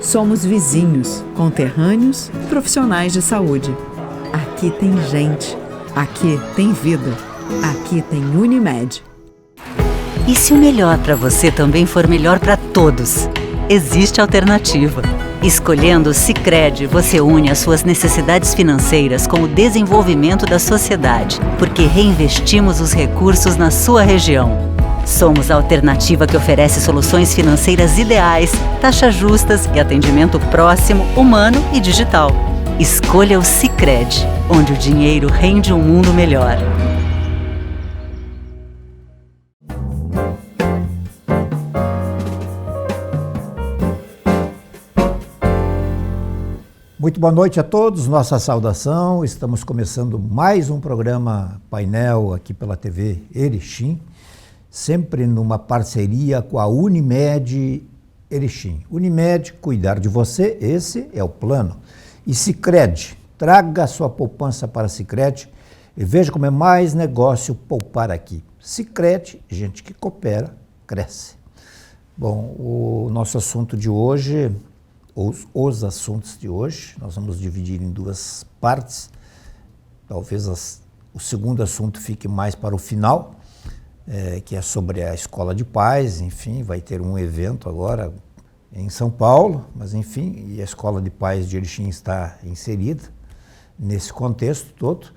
Somos vizinhos, conterrâneos, profissionais de saúde. Aqui tem gente. Aqui tem vida. Aqui tem Unimed. E se o melhor para você também for melhor para todos? Existe alternativa. Escolhendo o Sicredi, você une as suas necessidades financeiras com o desenvolvimento da sociedade, porque reinvestimos os recursos na sua região. Somos a alternativa que oferece soluções financeiras ideais, taxas justas e atendimento próximo, humano e digital. Escolha o Sicredi, onde o dinheiro rende um mundo melhor. Muito boa noite a todos, nossa saudação. Estamos começando mais um programa painel aqui pela TV Erechim, sempre numa parceria com a Unimed Erechim. Unimed, cuidar de você, esse é o plano. E Sicredi, traga a sua poupança para Sicredi e veja como é mais negócio poupar aqui. Sicredi, gente que coopera, cresce. Bom, o nosso assunto de hoje, os assuntos de hoje, nós vamos dividir em duas partes. Talvez o segundo assunto fique mais para o final, que é sobre a Escola de Pais. Enfim, vai ter um evento agora em São Paulo, mas enfim, e a Escola de Pais de Erechim está inserida nesse contexto todo.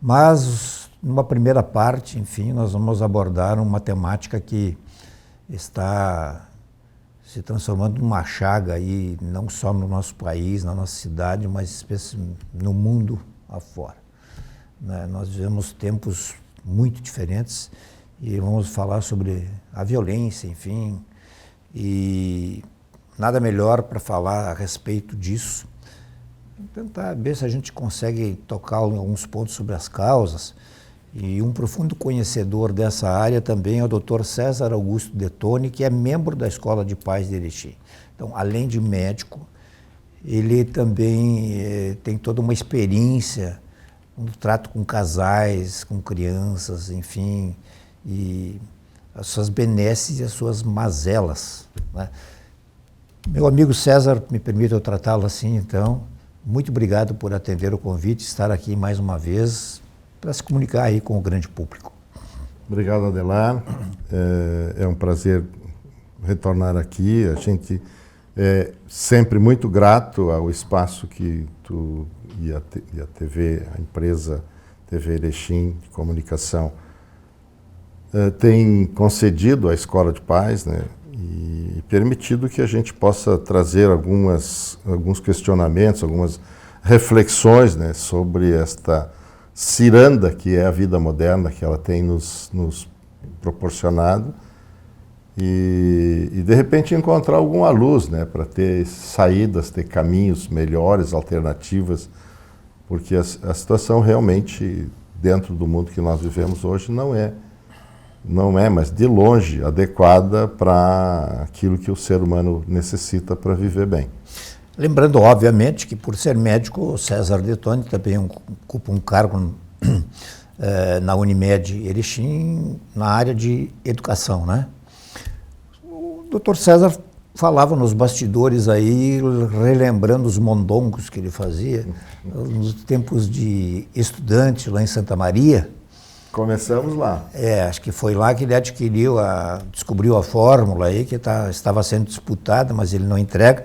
Mas, numa primeira parte, enfim, nós vamos abordar uma temática que está se transformando numa chaga aí, não só no nosso país, na nossa cidade, mas no mundo afora. Nós vivemos tempos muito diferentes e vamos falar sobre a violência, enfim, e nada melhor para falar a respeito disso. Tentar ver se a gente consegue tocar alguns pontos sobre as causas. E um profundo conhecedor dessa área também é o Dr. César Augusto Detoni, que é membro da Escola de Pais de Erechim. Então, além de médico, ele também tem toda uma experiência no trato com casais, com crianças, enfim, e as suas benesses e as suas mazelas, né? Meu amigo César, me permita eu tratá-lo assim, então, muito obrigado por atender o convite, estar aqui mais uma vez, para se comunicar aí com o grande público. Obrigado, Adelar. É um prazer retornar aqui. A gente é sempre muito grato ao espaço que tu e a TV, a empresa TV Erechim de Comunicação, tem concedido à Escola de Pais, né, e permitido que a gente possa trazer alguns questionamentos, algumas reflexões, né, sobre esta ciranda que é a vida moderna que ela tem nos proporcionado e de repente encontrar alguma luz, né, para ter saídas, ter caminhos melhores, alternativas, porque a situação realmente dentro do mundo que nós vivemos hoje não é, mas de longe adequada para aquilo que o ser humano necessita para viver bem. Lembrando, obviamente, que por ser médico, o César Detoni também ocupa um cargo na Unimed Erechim, na área de educação, né? O Dr. César falava nos bastidores aí, relembrando os mondongos que ele fazia, nos tempos de estudante lá em Santa Maria. Começamos lá. Acho que foi lá que ele descobriu a fórmula aí, que estava sendo disputada, mas ele não entrega,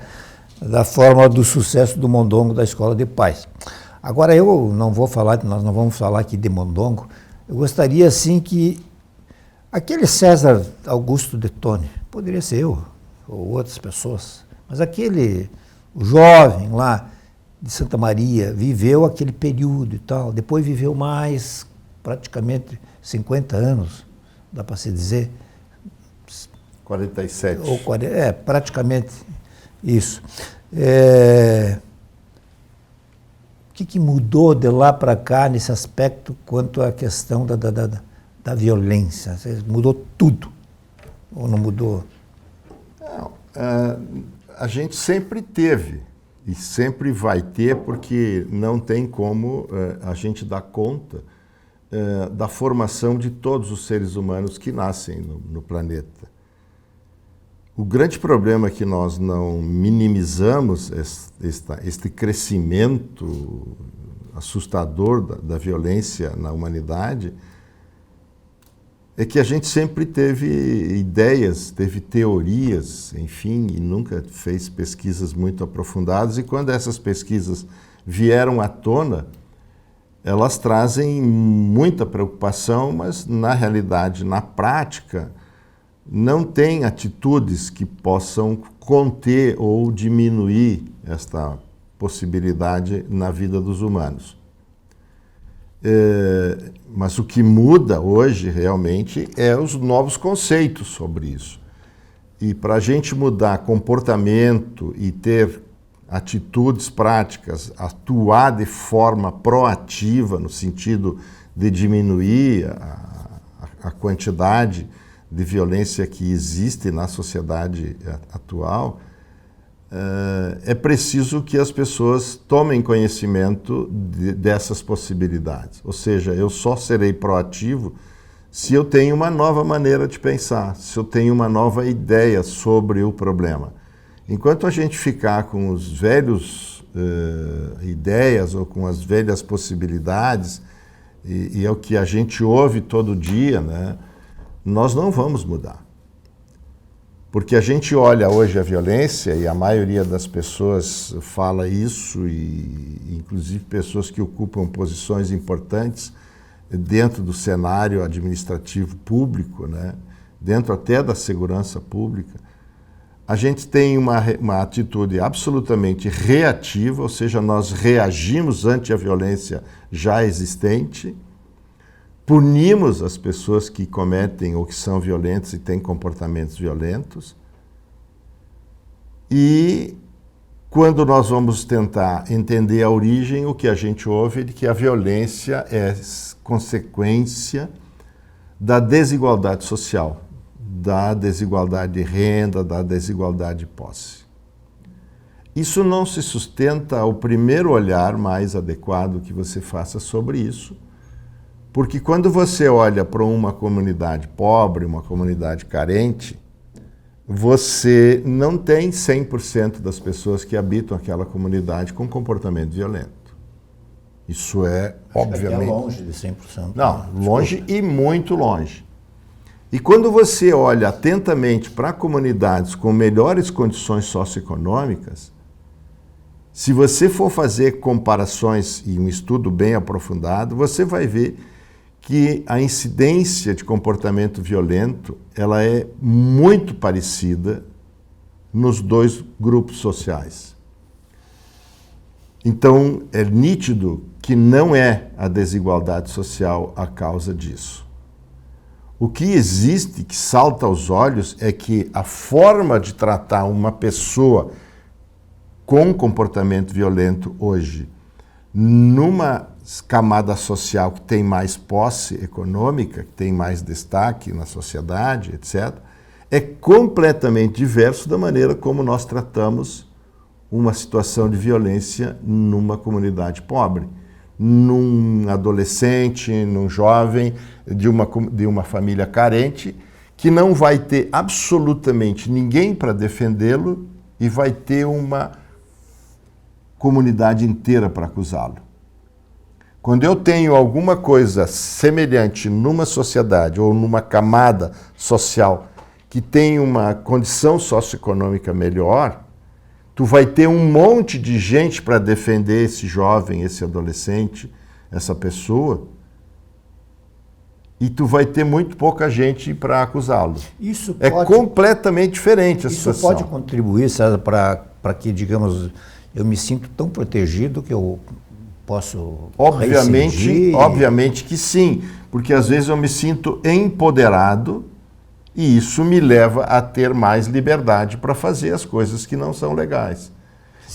da fórmula do sucesso do mondongo da Escola de Pais. Agora nós não vamos falar aqui de mondongo. Eu gostaria assim que aquele César Augusto Detoni, poderia ser eu ou outras pessoas, mas o jovem lá de Santa Maria viveu aquele período e tal, depois viveu mais praticamente 50 anos, dá para se dizer? 47. Praticamente isso. O que mudou de lá para cá nesse aspecto quanto à questão da violência? Mudou tudo? Ou não mudou? Não, a gente sempre teve e sempre vai ter, porque não tem como a gente dar conta da formação de todos os seres humanos que nascem no planeta. O grande problema é que nós não minimizamos este crescimento assustador da violência na humanidade, é que a gente sempre teve ideias, teve teorias, enfim, e nunca fez pesquisas muito aprofundadas, e quando essas pesquisas vieram à tona, elas trazem muita preocupação, mas na realidade, na prática, não tem atitudes que possam conter ou diminuir esta possibilidade na vida dos humanos. Mas o que muda hoje realmente é os novos conceitos sobre isso. E para a gente mudar comportamento e ter atitudes práticas, atuar de forma proativa no sentido de diminuir a quantidade de violência que existe na sociedade atual, é preciso que as pessoas tomem conhecimento dessas possibilidades. Ou seja, eu só serei proativo se eu tenho uma nova maneira de pensar, se eu tenho uma nova ideia sobre o problema. Enquanto a gente ficar com os velhos ideias ou com as velhas possibilidades, e é o que a gente ouve todo dia, né, nós não vamos mudar. Porque a gente olha hoje a violência, e a maioria das pessoas fala isso, e inclusive pessoas que ocupam posições importantes dentro do cenário administrativo público, né? Dentro até da segurança pública, a gente tem uma atitude absolutamente reativa, ou seja, nós reagimos ante a violência já existente, punimos as pessoas que cometem ou que são violentas e têm comportamentos violentos. E quando nós vamos tentar entender a origem, o que a gente ouve é de que a violência é consequência da desigualdade social, da desigualdade de renda, da desigualdade de posse. Isso não se sustenta ao primeiro olhar mais adequado que você faça sobre isso, porque quando você olha para uma comunidade pobre, uma comunidade carente, você não tem 100% das pessoas que habitam aquela comunidade com comportamento violento. Isso é, obviamente... É longe de 100%. Não, longe e muito longe. E quando você olha atentamente para comunidades com melhores condições socioeconômicas, se você for fazer comparações e um estudo bem aprofundado, você vai ver que a incidência de comportamento violento ela é muito parecida nos dois grupos sociais. Então, é nítido que não é a desigualdade social a causa disso. O que existe, que salta aos olhos, é que a forma de tratar uma pessoa com comportamento violento hoje, numa camada social que tem mais posse econômica, que tem mais destaque na sociedade, etc., é completamente diverso da maneira como nós tratamos uma situação de violência numa comunidade pobre, num adolescente, num jovem de uma família carente, que não vai ter absolutamente ninguém para defendê-lo e vai ter uma comunidade inteira para acusá-lo. Quando eu tenho alguma coisa semelhante numa sociedade ou numa camada social que tem uma condição socioeconômica melhor, tu vai ter um monte de gente para defender esse jovem, esse adolescente, essa pessoa, e tu vai ter muito pouca gente para acusá-lo. Isso é completamente diferente a situação. Isso pode contribuir, César, para que, digamos, eu me sinto tão protegido que eu posso Obviamente que sim, porque às vezes eu me sinto empoderado e isso me leva a ter mais liberdade para fazer as coisas que não são legais.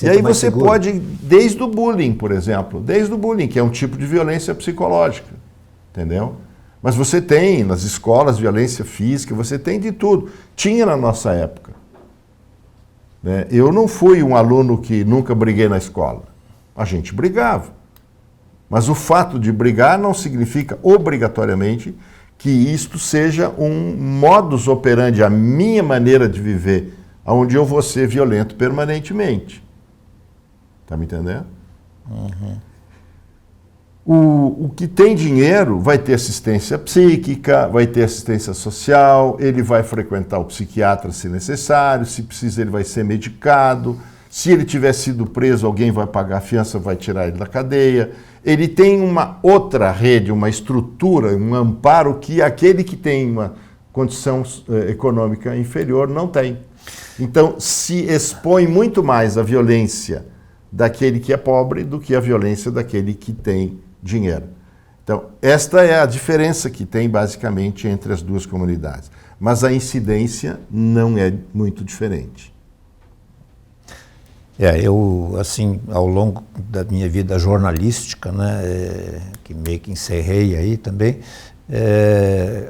E aí você pode, desde o bullying, por exemplo, desde o bullying, que é um tipo de violência psicológica, entendeu? Mas você tem nas escolas violência física, você tem de tudo. Tinha na nossa época. Né? Eu não fui um aluno que nunca briguei na escola. A gente brigava. Mas o fato de brigar não significa obrigatoriamente que isto seja um modus operandi, a minha maneira de viver, onde eu vou ser violento permanentemente. Está me entendendo? Uhum. O que tem dinheiro vai ter assistência psíquica, vai ter assistência social, ele vai frequentar o psiquiatra se necessário, se precisa ele vai ser medicado, se ele tiver sido preso alguém vai pagar a fiança, vai tirar ele da cadeia. Ele tem uma outra rede, uma estrutura, um amparo que aquele que tem uma condição econômica inferior não tem. Então se expõe muito mais à violência daquele que é pobre do que a violência daquele que tem dinheiro. Então, esta é a diferença que tem basicamente entre as duas comunidades. Mas a incidência não é muito diferente. Eu, assim, ao longo da minha vida jornalística, né, que meio que encerrei aí também,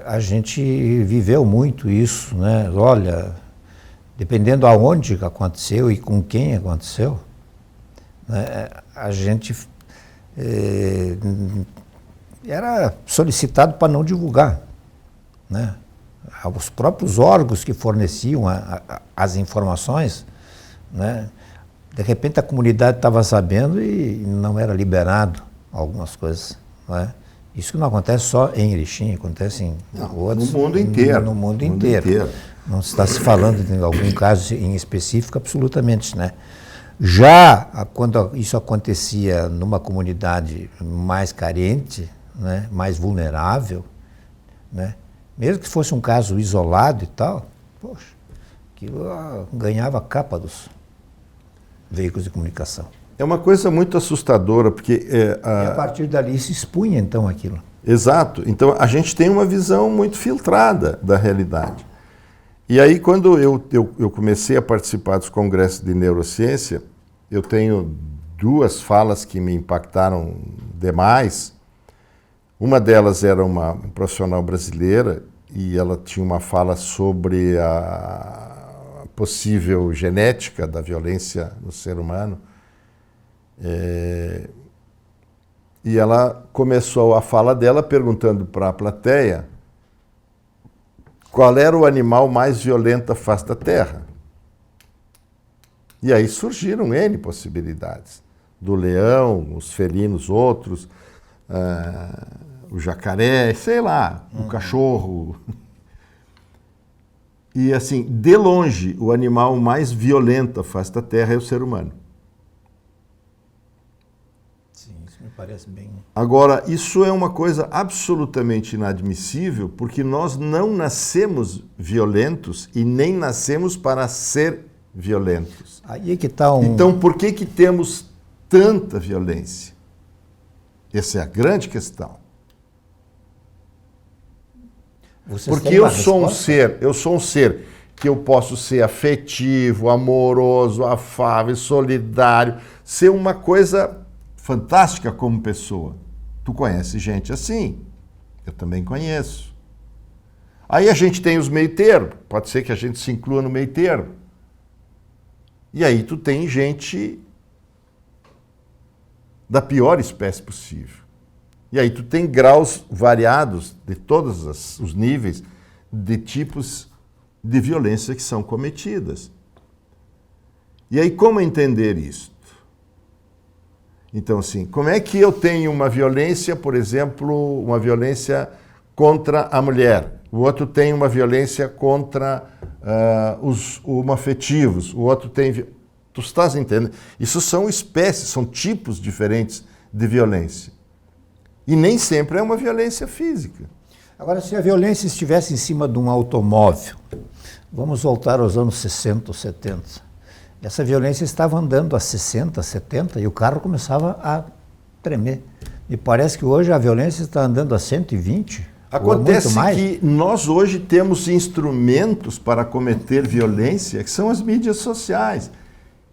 a gente viveu muito isso, né? Olha, dependendo aonde aconteceu e com quem aconteceu, né, a gente era solicitado para não divulgar, né? Os próprios órgãos que forneciam as informações, né? De repente a comunidade estava sabendo e não era liberado algumas coisas, né? Isso não acontece só em Erechim, acontece em outros, no mundo inteiro. No mundo inteiro. Não está se falando de algum caso em específico, absolutamente, né? Já quando isso acontecia numa comunidade mais carente, né, mais vulnerável, né, mesmo que fosse um caso isolado e tal, poxa, aquilo ganhava a capa dos veículos de comunicação. É uma coisa muito assustadora, porque... E a partir dali se expunha, então, aquilo. Exato. Então, a gente tem uma visão muito filtrada da realidade. E aí, quando eu comecei a participar dos congressos de neurociência, eu tenho duas falas que me impactaram demais. Uma delas era uma profissional brasileira e ela tinha uma fala sobre a possível genética da violência no ser humano. E ela começou a fala dela perguntando para a plateia qual era o animal mais violento da face da Terra. E aí surgiram N possibilidades. Do leão, os felinos outros, o jacaré, sei lá, o cachorro. E assim, de longe, o animal mais violento da face da Terra é o ser humano. Sim, isso me parece bem... Agora, isso é uma coisa absolutamente inadmissível, porque nós não nascemos violentos e nem nascemos para ser violentos. Aí é que tá Então, por que temos tanta violência? Essa é a grande questão. Porque eu sou um ser que eu posso ser afetivo, amoroso, afável, solidário, ser uma coisa fantástica como pessoa. Tu conhece gente assim? Eu também conheço. Aí a gente tem os meio-termo, pode ser que a gente se inclua no meio-termo. E aí tu tem gente da pior espécie possível. E aí tu tem graus variados de todos os níveis de tipos de violência que são cometidas. E aí como entender isso? Então, assim, como é que eu tenho uma violência, por exemplo, uma violência contra a mulher, o outro tem uma violência contra os homoafetivos, o outro tem... Tu estás entendendo? Isso são espécies, são tipos diferentes de violência. E nem sempre é uma violência física. Agora, se a violência estivesse em cima de um automóvel, vamos voltar aos anos 60 ou 70, essa violência estava andando a 60, 70 e o carro começava a tremer. Me parece que hoje a violência está andando a 120. Acontece que nós hoje temos instrumentos para cometer violência, que são as mídias sociais,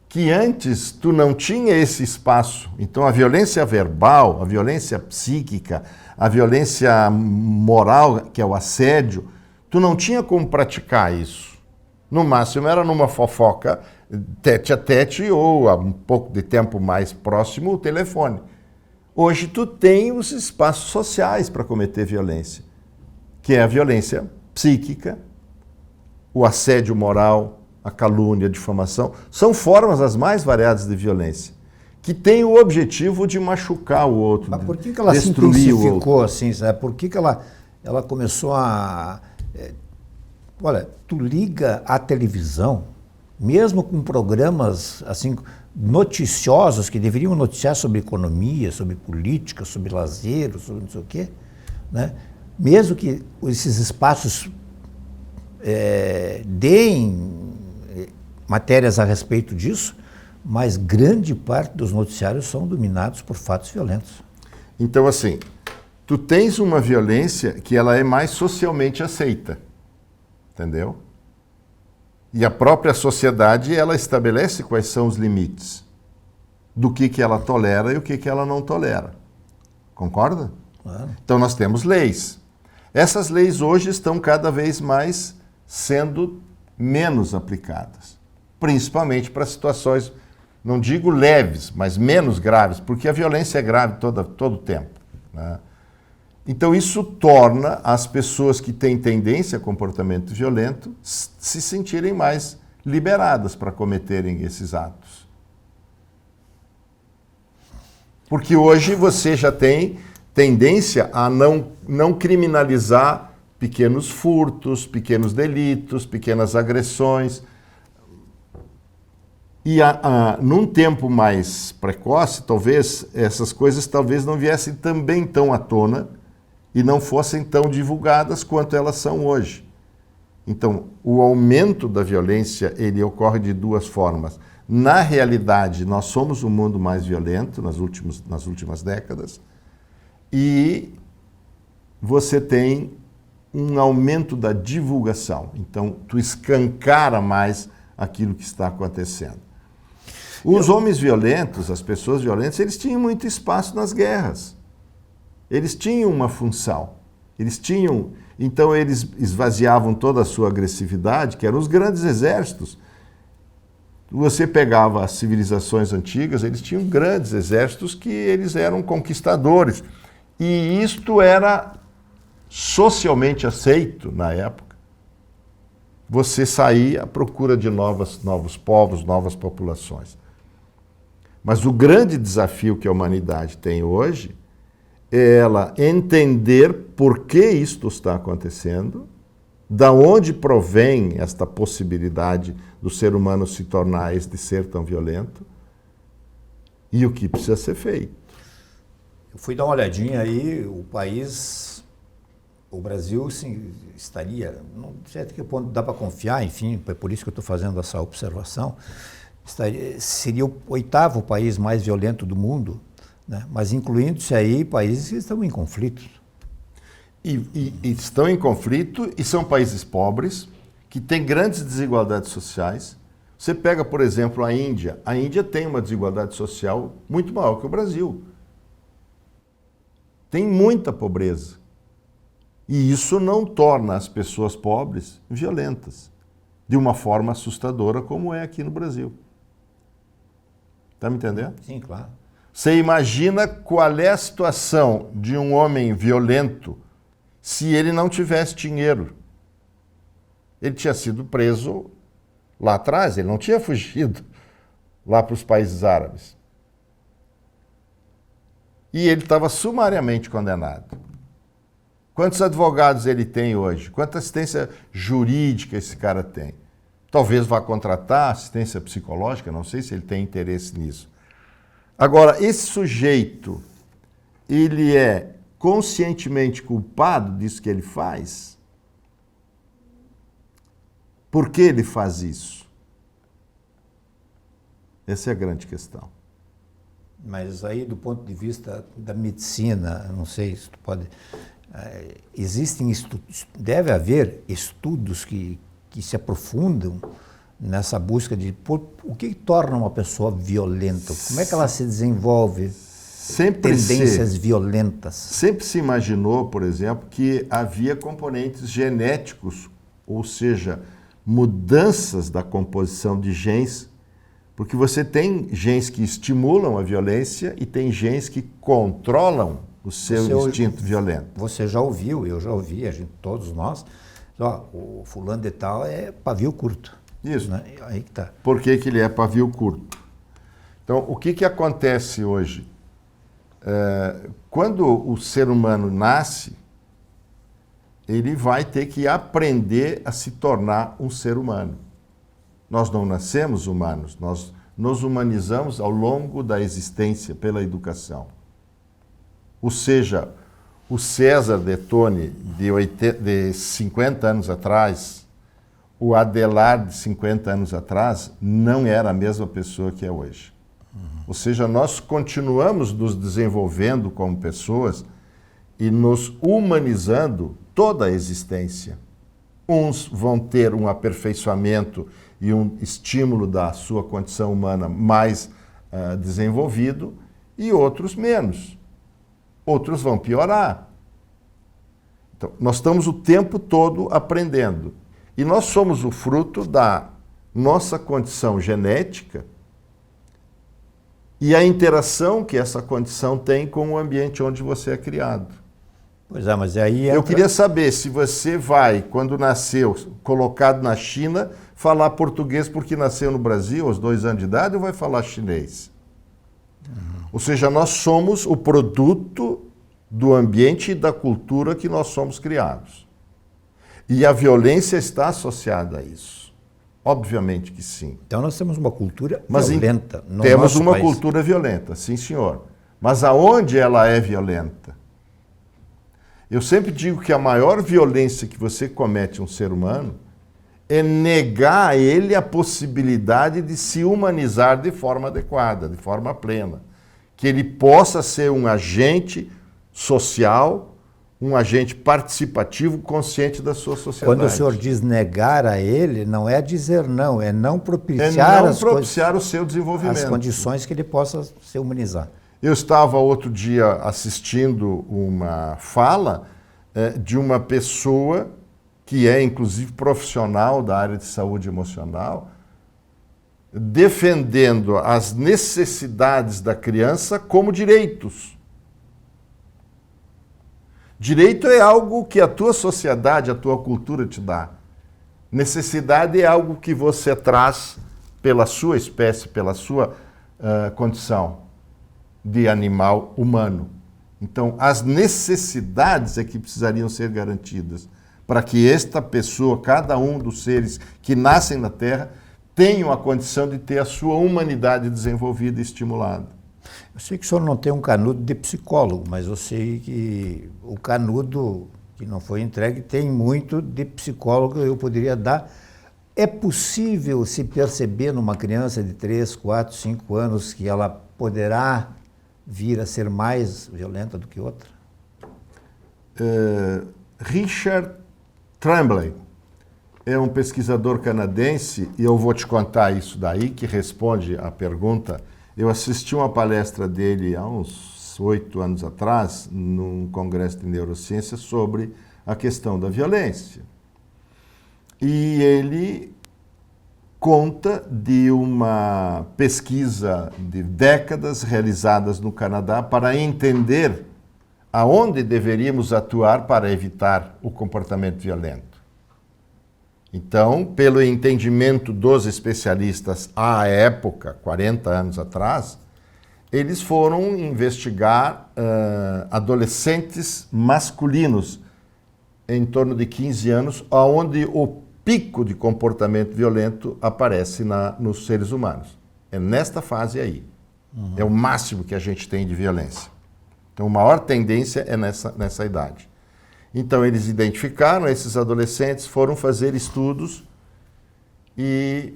que antes tu não tinha esse espaço. Então a violência verbal, a violência psíquica, a violência moral, que é o assédio, tu não tinha como praticar isso. No máximo era numa fofoca tete a tete ou há um pouco de tempo mais próximo o telefone. Hoje tu tem os espaços sociais para cometer violência. que é a violência psíquica, o assédio moral, a calúnia, a difamação. São formas as mais variadas de violência, que têm o objetivo de machucar o outro, mas por que ela se intensificou assim, sabe? Por que ela começou a... Olha, tu liga a televisão, mesmo com programas assim noticiosos, que deveriam noticiar sobre economia, sobre política, sobre lazer, sobre não sei o quê, né? Mesmo que esses espaços deem matérias a respeito disso, mas grande parte dos noticiários são dominados por fatos violentos. Então, assim, tu tens uma violência que ela é mais socialmente aceita, entendeu? E a própria sociedade, ela estabelece quais são os limites do que ela tolera e o que ela não tolera. Concorda? Claro. Então, nós temos leis. Essas leis hoje estão cada vez mais sendo menos aplicadas, principalmente para situações, não digo leves, mas menos graves, porque a violência é grave todo o tempo, né? Então isso torna as pessoas que têm tendência a comportamento violento se sentirem mais liberadas para cometerem esses atos. Porque hoje você já tem tendência a não criminalizar pequenos furtos, pequenos delitos, pequenas agressões. E num tempo mais precoce, talvez essas coisas não viessem também tão à tona e não fossem tão divulgadas quanto elas são hoje. Então, o aumento da violência, ele ocorre de duas formas. Na realidade, nós somos um mundo mais violento nas últimas décadas, e você tem um aumento da divulgação. Então, tu escancara mais aquilo que está acontecendo. Os homens violentos, as pessoas violentas, eles tinham muito espaço nas guerras. Eles tinham uma função. Então eles esvaziavam toda a sua agressividade, que eram os grandes exércitos. Você pegava as civilizações antigas, eles tinham grandes exércitos que eles eram conquistadores. E isto era socialmente aceito na época. Você saía à procura de novos povos, novas populações. Mas o grande desafio que a humanidade tem hoje é ela entender por que isto está acontecendo, da onde provém esta possibilidade do ser humano se tornar este ser tão violento e o que precisa ser feito. Eu fui dar uma olhadinha aí, o Brasil estaria, não sei até que ponto dá para confiar, enfim, é por isso que eu estou fazendo essa observação, seria o 8º país mais violento do mundo, né? Mas incluindo-se aí países que estão em conflito. E estão em conflito e são países pobres, que têm grandes desigualdades sociais. Você pega, por exemplo, a Índia. A Índia tem uma desigualdade social muito maior que o Brasil. Tem muita pobreza. E isso não torna as pessoas pobres violentas, de uma forma assustadora como é aqui no Brasil. Está me entendendo? Sim, claro. Você imagina qual é a situação de um homem violento se ele não tivesse dinheiro. Ele tinha sido preso lá atrás, ele não tinha fugido lá para os países árabes. E ele estava sumariamente condenado. Quantos advogados ele tem hoje? Quanta assistência jurídica esse cara tem? Talvez vá contratar assistência psicológica, não sei se ele tem interesse nisso. Agora, esse sujeito, ele é conscientemente culpado disso que ele faz? Por que ele faz isso? Essa é a grande questão. Mas aí, do ponto de vista da medicina, não sei se tu pode... existem estudos, deve haver estudos que se aprofundam nessa busca de o que torna uma pessoa violenta, como é que ela se desenvolve tendências violentas. Sempre se imaginou, por exemplo, que havia componentes genéticos, ou seja, mudanças da composição de genes, porque você tem genes que estimulam a violência e tem genes que controlam o seu instinto violento. Você já ouviu, eu já ouvi, todos nós, o fulano de tal é pavio curto. Isso. Né? Aí que tá. Por que ele é pavio curto? Então, o que acontece hoje? Quando o ser humano nasce, ele vai ter que aprender a se tornar um ser humano. Nós não nascemos humanos, nós nos humanizamos ao longo da existência pela educação. Ou seja, o César Detone, de 50 anos atrás, o Adelar, de 50 anos atrás, não era a mesma pessoa que é hoje. Ou seja, nós continuamos nos desenvolvendo como pessoas e nos humanizando toda a existência. Uns vão ter um aperfeiçoamento e um estímulo da sua condição humana mais desenvolvido e outros menos. Outros vão piorar. Então, nós estamos o tempo todo aprendendo. E nós somos o fruto da nossa condição genética e a interação que essa condição tem com o ambiente onde você é criado. Pois é, mas aí Eu queria saber se você vai, quando nasceu, colocado na China, falar português porque nasceu no Brasil aos 2 anos de idade ou vai falar chinês? Ou seja, nós somos o produto do ambiente e da cultura que nós somos criados. E a violência está associada a isso. Obviamente que sim. Então nós temos uma cultura Mas violenta no temos nosso uma país. cultura violenta, sim senhor. Mas aonde ela é violenta? Eu sempre digo que a maior violência que você comete a um ser humano é negar a ele a possibilidade de se humanizar de forma adequada, de forma plena. Que ele possa ser um agente social, um agente participativo, consciente da sua sociedade. Quando o senhor diz negar a ele, não é dizer não, é não propiciar, o seu desenvolvimento. as condições que ele possa se humanizar. Eu estava outro dia assistindo uma fala de uma pessoa que é, inclusive, profissional da área de saúde emocional, defendendo as necessidades da criança como direitos. Direito é algo que a tua sociedade, a tua cultura te dá. Necessidade é algo que você traz pela sua espécie, pela sua condição de animal humano. Então, as necessidades é que precisariam ser garantidas para que esta pessoa, cada um dos seres que nascem na Terra, tenham a condição de ter a sua humanidade desenvolvida e estimulada. Eu sei que o senhor não tem um canudo de psicólogo, mas eu sei que o canudo que não foi entregue tem muito de psicólogo que eu poderia dar. É possível se perceber numa criança de 3, 4, 5 anos que ela poderá vir a ser mais violenta do que outra? Richard Tremblay é um pesquisador canadense, e eu vou te contar isso daí, que responde à pergunta. Eu assisti uma palestra dele há uns 8 anos atrás, num congresso de neurociência, sobre a questão da violência. E ele conta de uma pesquisa de décadas realizadas no Canadá para entender aonde deveríamos atuar para evitar o comportamento violento. Então, pelo entendimento dos especialistas à época, 40 anos atrás, eles foram investigar adolescentes masculinos em torno de 15 anos, onde o pico de comportamento violento aparece nos seres humanos. É nesta fase aí. É o máximo que a gente tem de violência. Então, a maior tendência é nessa idade. Então, eles identificaram esses adolescentes, foram fazer estudos e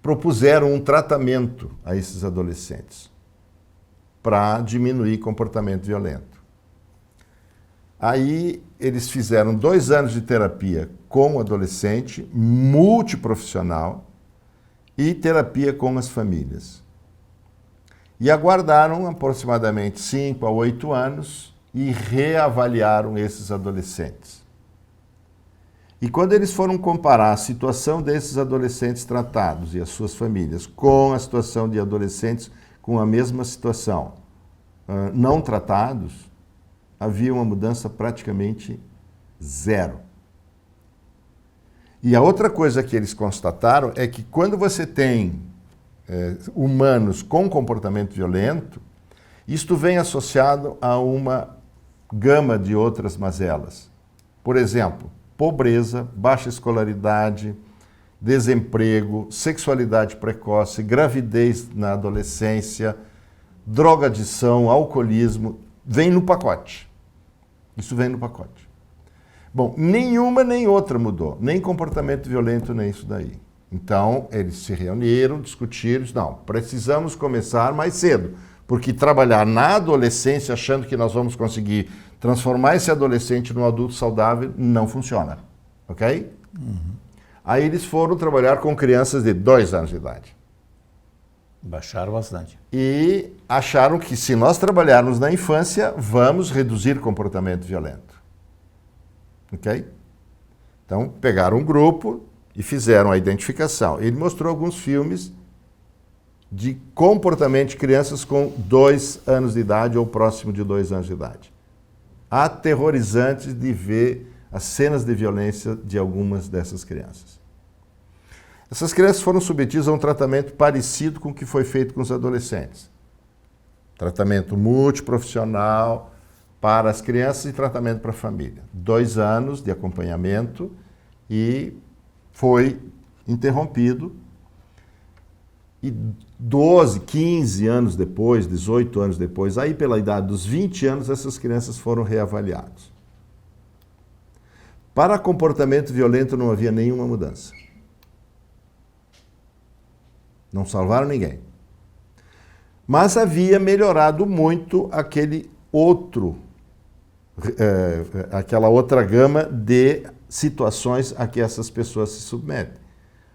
propuseram um tratamento a esses adolescentes para diminuir comportamento violento. Aí, eles fizeram 2 anos de terapia com o adolescente, multiprofissional, e terapia com as famílias. E aguardaram aproximadamente 5 a 8 anos e reavaliaram esses adolescentes. E quando eles foram comparar a situação desses adolescentes tratados e as suas famílias com a situação de adolescentes com a mesma situação, não tratados, havia uma mudança praticamente zero. E a outra coisa que eles constataram é que quando você tem humanos com comportamento violento, isto vem associado a uma gama de outras mazelas. Por exemplo, pobreza, baixa escolaridade, desemprego, sexualidade precoce, gravidez na adolescência, drogadição, alcoolismo, vem no pacote. Isso vem no pacote. Bom, nenhuma nem outra mudou, nem comportamento violento, nem isso daí. Então, eles se reuniram, discutiram, não, precisamos começar mais cedo, porque trabalhar na adolescência achando que nós vamos conseguir transformar esse adolescente num adulto saudável não funciona, ok? Aí eles foram trabalhar com crianças de 2 anos de idade. Baixaram bastante. E acharam que se nós trabalharmos na infância, vamos reduzir comportamento violento. Ok? Então, pegaram um grupo e fizeram a identificação. Ele mostrou alguns filmes de comportamento de crianças com 2 anos de idade ou próximo de 2 anos de idade. Aterrorizantes de ver as cenas de violência de algumas dessas crianças. Essas crianças foram submetidas a um tratamento parecido com o que foi feito com os adolescentes. Tratamento multiprofissional para as crianças e tratamento para a família. 2 anos de acompanhamento e foi interrompido. E 12, 15 anos depois, 18 anos depois, aí pela idade dos 20 anos, essas crianças foram reavaliadas. Para comportamento violento não havia nenhuma mudança. Não salvaram ninguém. Mas havia melhorado muito aquela outra gama de situações a que essas pessoas se submetem.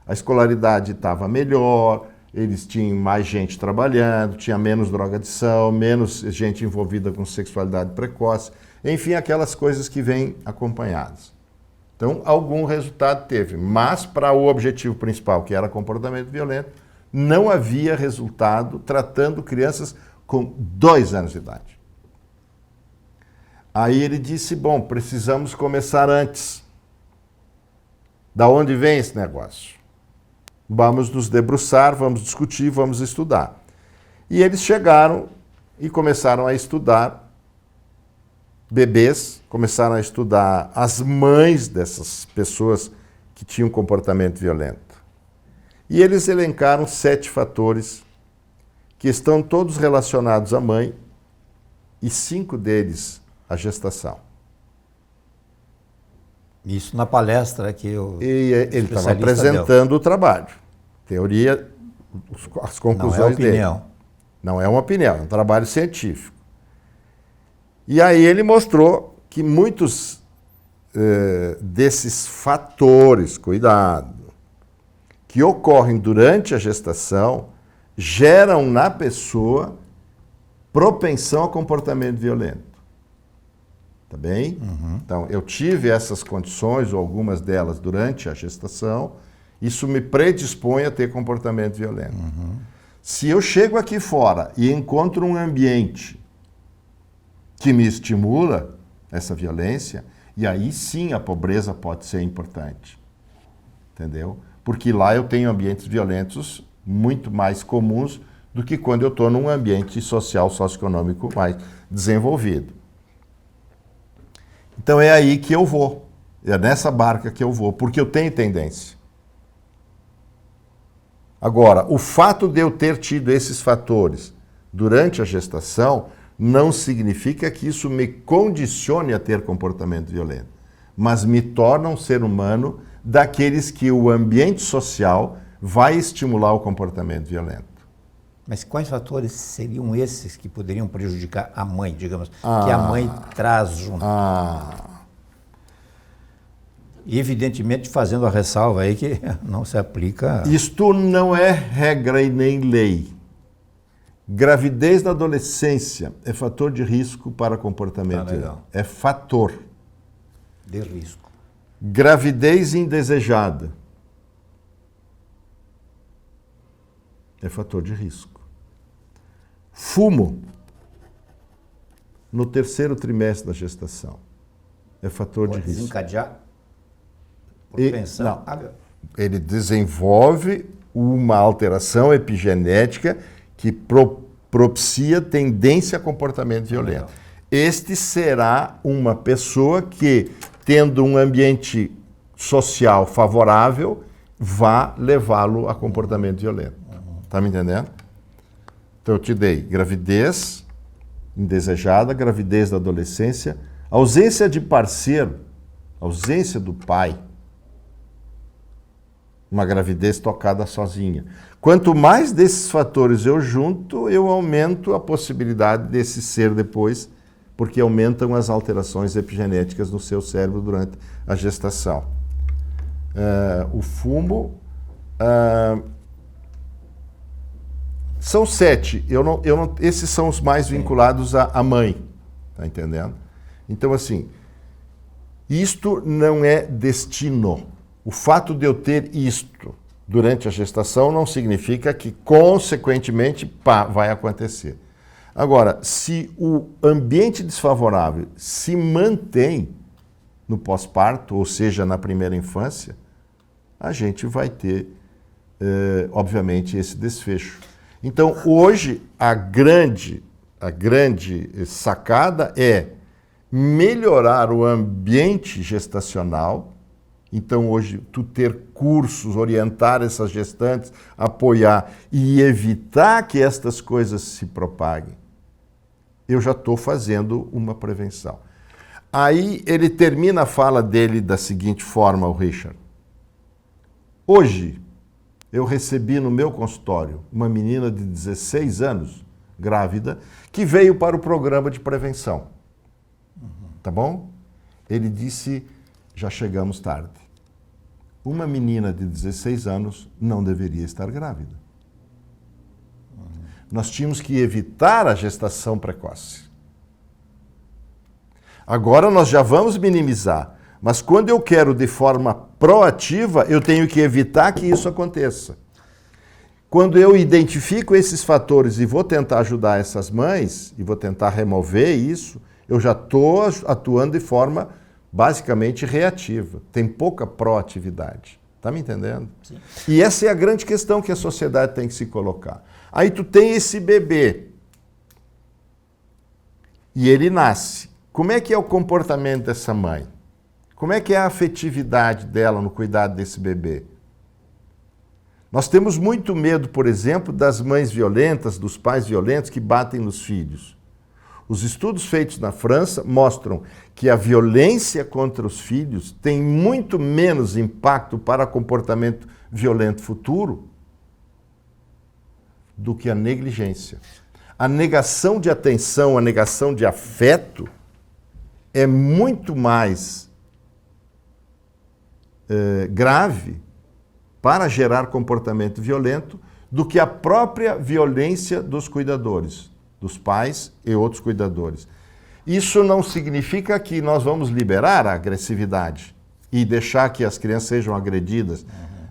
A escolaridade estava melhor, eles tinham mais gente trabalhando, tinha menos drogadição, menos gente envolvida com sexualidade precoce, enfim, aquelas coisas que vêm acompanhadas. Então, algum resultado teve, mas para o objetivo principal, que era comportamento violento, não havia resultado tratando crianças com 2 anos de idade. Aí ele disse, bom, precisamos começar antes. Da onde vem esse negócio? Vamos nos debruçar, vamos discutir, vamos estudar. E eles chegaram e começaram a estudar bebês, começaram a estudar as mães dessas pessoas que tinham comportamento violento. E eles elencaram 7 fatores que estão todos relacionados à mãe e 5 deles à gestação. Isso na palestra que o ele estava apresentando o trabalho. Teoria, as conclusões dele. Não é uma opinião, é um trabalho científico. E aí ele mostrou que muitos desses fatores, cuidado, que ocorrem durante a gestação, geram na pessoa propensão a comportamento violento. Tá bem? Então, eu tive essas condições, ou algumas delas, durante a gestação, isso me predispõe a ter comportamento violento. Se eu chego aqui fora e encontro um ambiente que me estimula essa violência, e aí sim a pobreza pode ser importante. Entendeu? Porque lá eu tenho ambientes violentos muito mais comuns do que quando eu estou num ambiente social, socioeconômico mais desenvolvido. Então é aí que eu vou, é nessa barca que eu vou, porque eu tenho tendência. Agora, o fato de eu ter tido esses fatores durante a gestação não significa que isso me condicione a ter comportamento violento, mas me torna um ser humano daqueles que o ambiente social vai estimular o comportamento violento. Mas quais fatores seriam esses que poderiam prejudicar a mãe, digamos, que a mãe traz junto? E evidentemente fazendo a ressalva aí que não se aplica... Isto não é regra e nem lei. Gravidez na adolescência é fator de risco para comportamento violento. É fator. De risco. Gravidez indesejada é fator de risco. Fumo no terceiro trimestre da gestação. É fator de risco. Desencadear? Propensão? Ele desenvolve uma alteração epigenética que propicia tendência a comportamento violento. Este será uma pessoa que, tendo um ambiente social favorável, vá levá-lo a comportamento violento. Tá me entendendo? Então eu te dei gravidez indesejada, gravidez da adolescência, ausência de parceiro, ausência do pai, uma gravidez tocada sozinha. Quanto mais desses fatores eu junto, eu aumento a possibilidade desse ser depois, porque aumentam as alterações epigenéticas no seu cérebro durante a gestação. O fumo... são 7. Esses são os mais vinculados à mãe. Tá entendendo? Então, assim, isto não é destino. O fato de eu ter isto durante a gestação não significa que, consequentemente, vai acontecer. Agora, se o ambiente desfavorável se mantém no pós-parto, ou seja, na primeira infância, a gente vai ter, obviamente, esse desfecho. Então, hoje, a grande sacada é melhorar o ambiente gestacional. Então, hoje, tu ter cursos, orientar essas gestantes, apoiar e evitar que estas coisas se propaguem. Eu já estou fazendo uma prevenção. Aí, ele termina a fala dele da seguinte forma, o Richard. Hoje, eu recebi no meu consultório uma menina de 16 anos, grávida, que veio para o programa de prevenção. Tá bom? Ele disse, já chegamos tarde. Uma menina de 16 anos não deveria estar grávida. Nós tínhamos que evitar a gestação precoce. Agora nós já vamos minimizar. Mas quando eu quero de forma proativa, eu tenho que evitar que isso aconteça. Quando eu identifico esses fatores e vou tentar ajudar essas mães, e vou tentar remover isso, eu já estou atuando de forma basicamente reativa. Tem pouca proatividade. Está me entendendo? Sim. E essa é a grande questão que a sociedade tem que se colocar. Aí tu tem esse bebê. E ele nasce. Como é que é o comportamento dessa mãe? Como é que é a afetividade dela no cuidado desse bebê? Nós temos muito medo, por exemplo, das mães violentas, dos pais violentos que batem nos filhos. Os estudos feitos na França mostram que a violência contra os filhos tem muito menos impacto para comportamento violento futuro do que a negligência. A negação de atenção, a negação de afeto é muito mais grave para gerar comportamento violento do que a própria violência dos cuidadores, dos pais e outros cuidadores. Isso não significa que nós vamos liberar a agressividade e deixar que as crianças sejam agredidas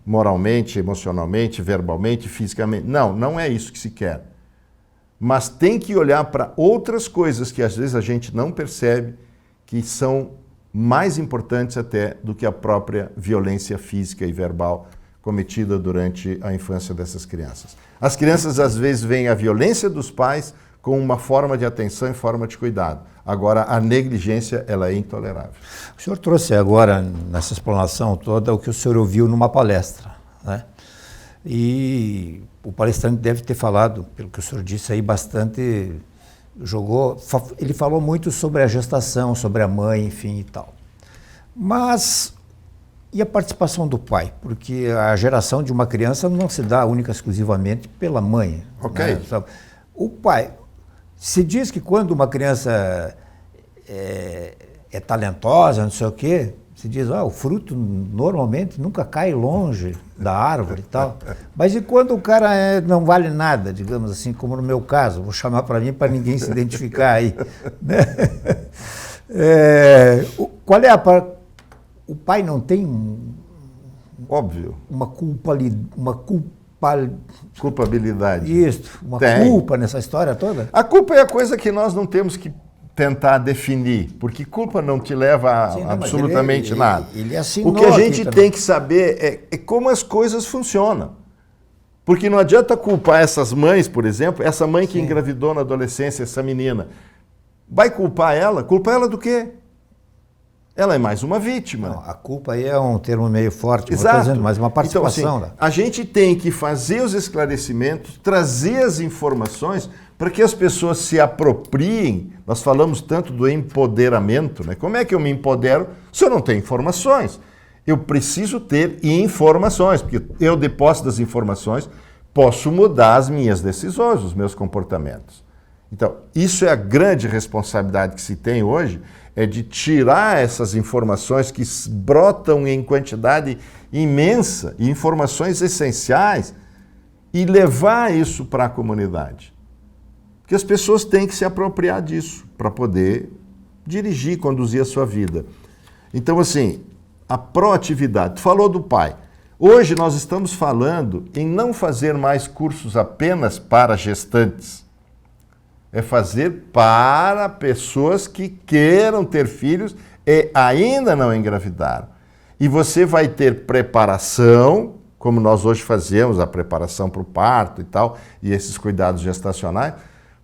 moralmente, emocionalmente, verbalmente, fisicamente. Não, não é isso que se quer. Mas tem que olhar para outras coisas que às vezes a gente não percebe, que são mais importantes até do que a própria violência física e verbal cometida durante a infância dessas crianças. As crianças às vezes veem a violência dos pais como uma forma de atenção e forma de cuidado. Agora, a negligência, ela é intolerável. O senhor trouxe agora, nessa explanação toda, o que o senhor ouviu numa palestra, né? E o palestrante deve ter falado, pelo que o senhor disse aí, bastante... Ele falou muito sobre a gestação, sobre a mãe, enfim e tal. Mas e a participação do pai? Porque a geração de uma criança não se dá única e exclusivamente pela mãe. Ok. Né? O pai, se diz que quando uma criança é talentosa, não sei o quê, se diz, o fruto normalmente nunca cai longe da árvore e tal. Mas e quando o cara não vale nada, digamos assim, como no meu caso, vou chamar para mim para ninguém se identificar aí. Né? Qual é o pai não tem óbvio uma culpabilidade. Isso, uma culpa nessa história toda? A culpa é a coisa que nós não temos que tentar definir, porque culpa não te leva a absolutamente nada. Ele assinou. O que a gente tem que saber é como as coisas funcionam. Porque não adianta culpar essas mães, por exemplo, essa mãe que engravidou na adolescência, essa menina. Vai culpar ela? Culpar ela do quê? Ela é mais uma vítima. Não, a culpa aí é um termo meio forte, Exato. Dizendo, mas uma participação. Então, assim, a gente tem que fazer os esclarecimentos, trazer as informações para que as pessoas se apropriem. Nós falamos tanto do empoderamento, né? Como é que eu me empodero se eu não tenho informações? Eu preciso ter informações, porque eu, de posse das informações, posso mudar as minhas decisões, os meus comportamentos. Então, isso é a grande responsabilidade que se tem hoje, é de tirar essas informações que brotam em quantidade imensa, e informações essenciais, e levar isso para a comunidade. Porque as pessoas têm que se apropriar disso para poder dirigir, conduzir a sua vida. Então, assim, a proatividade. Tu falou do pai. Hoje nós estamos falando em não fazer mais cursos apenas para gestantes. É fazer para pessoas que queiram ter filhos e ainda não engravidaram. E você vai ter preparação, como nós hoje fazemos, a preparação para o parto e tal, e esses cuidados gestacionais,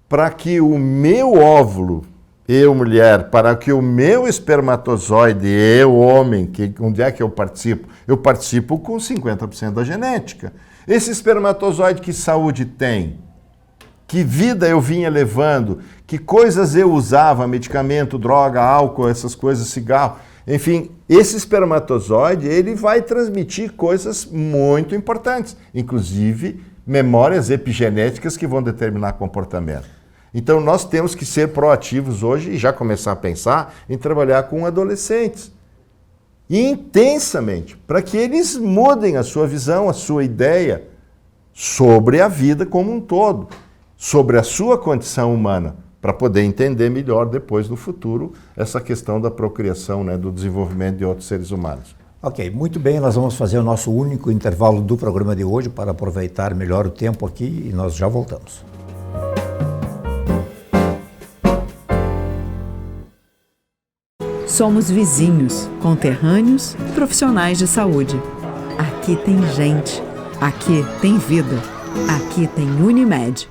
para que o meu óvulo, eu mulher, para que o meu espermatozoide, eu homem, onde é que eu participo? Eu participo com 50% da genética. Esse espermatozoide, que saúde tem? Que vida eu vinha levando? Que coisas eu usava? Medicamento, droga, álcool, essas coisas, cigarro. Enfim, esse espermatozoide, ele vai transmitir coisas muito importantes, inclusive memórias epigenéticas que vão determinar comportamento. Então, nós temos que ser proativos hoje e já começar a pensar em trabalhar com adolescentes. Intensamente, para que eles mudem a sua visão, a sua ideia sobre a vida como um todo, sobre a sua condição humana, para poder entender melhor depois no futuro essa questão da procriação, né, do desenvolvimento de outros seres humanos. Ok, muito bem, nós vamos fazer o nosso único intervalo do programa de hoje para aproveitar melhor o tempo aqui e nós já voltamos. Somos vizinhos, conterrâneos, profissionais de saúde. Aqui tem gente, aqui tem vida, aqui tem Unimed.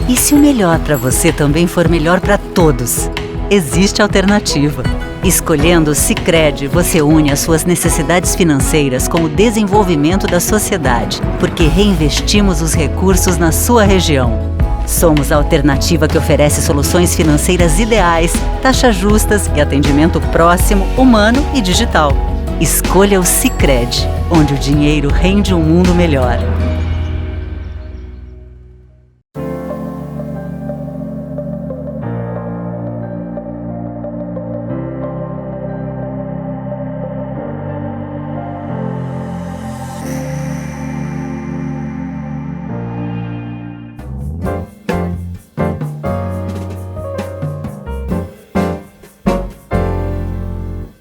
E se o melhor para você também for melhor para todos? Existe alternativa. Escolhendo o Sicredi, você une as suas necessidades financeiras com o desenvolvimento da sociedade, porque reinvestimos os recursos na sua região. Somos a alternativa que oferece soluções financeiras ideais, taxas justas e atendimento próximo, humano e digital. Escolha o Sicredi, onde o dinheiro rende um mundo melhor.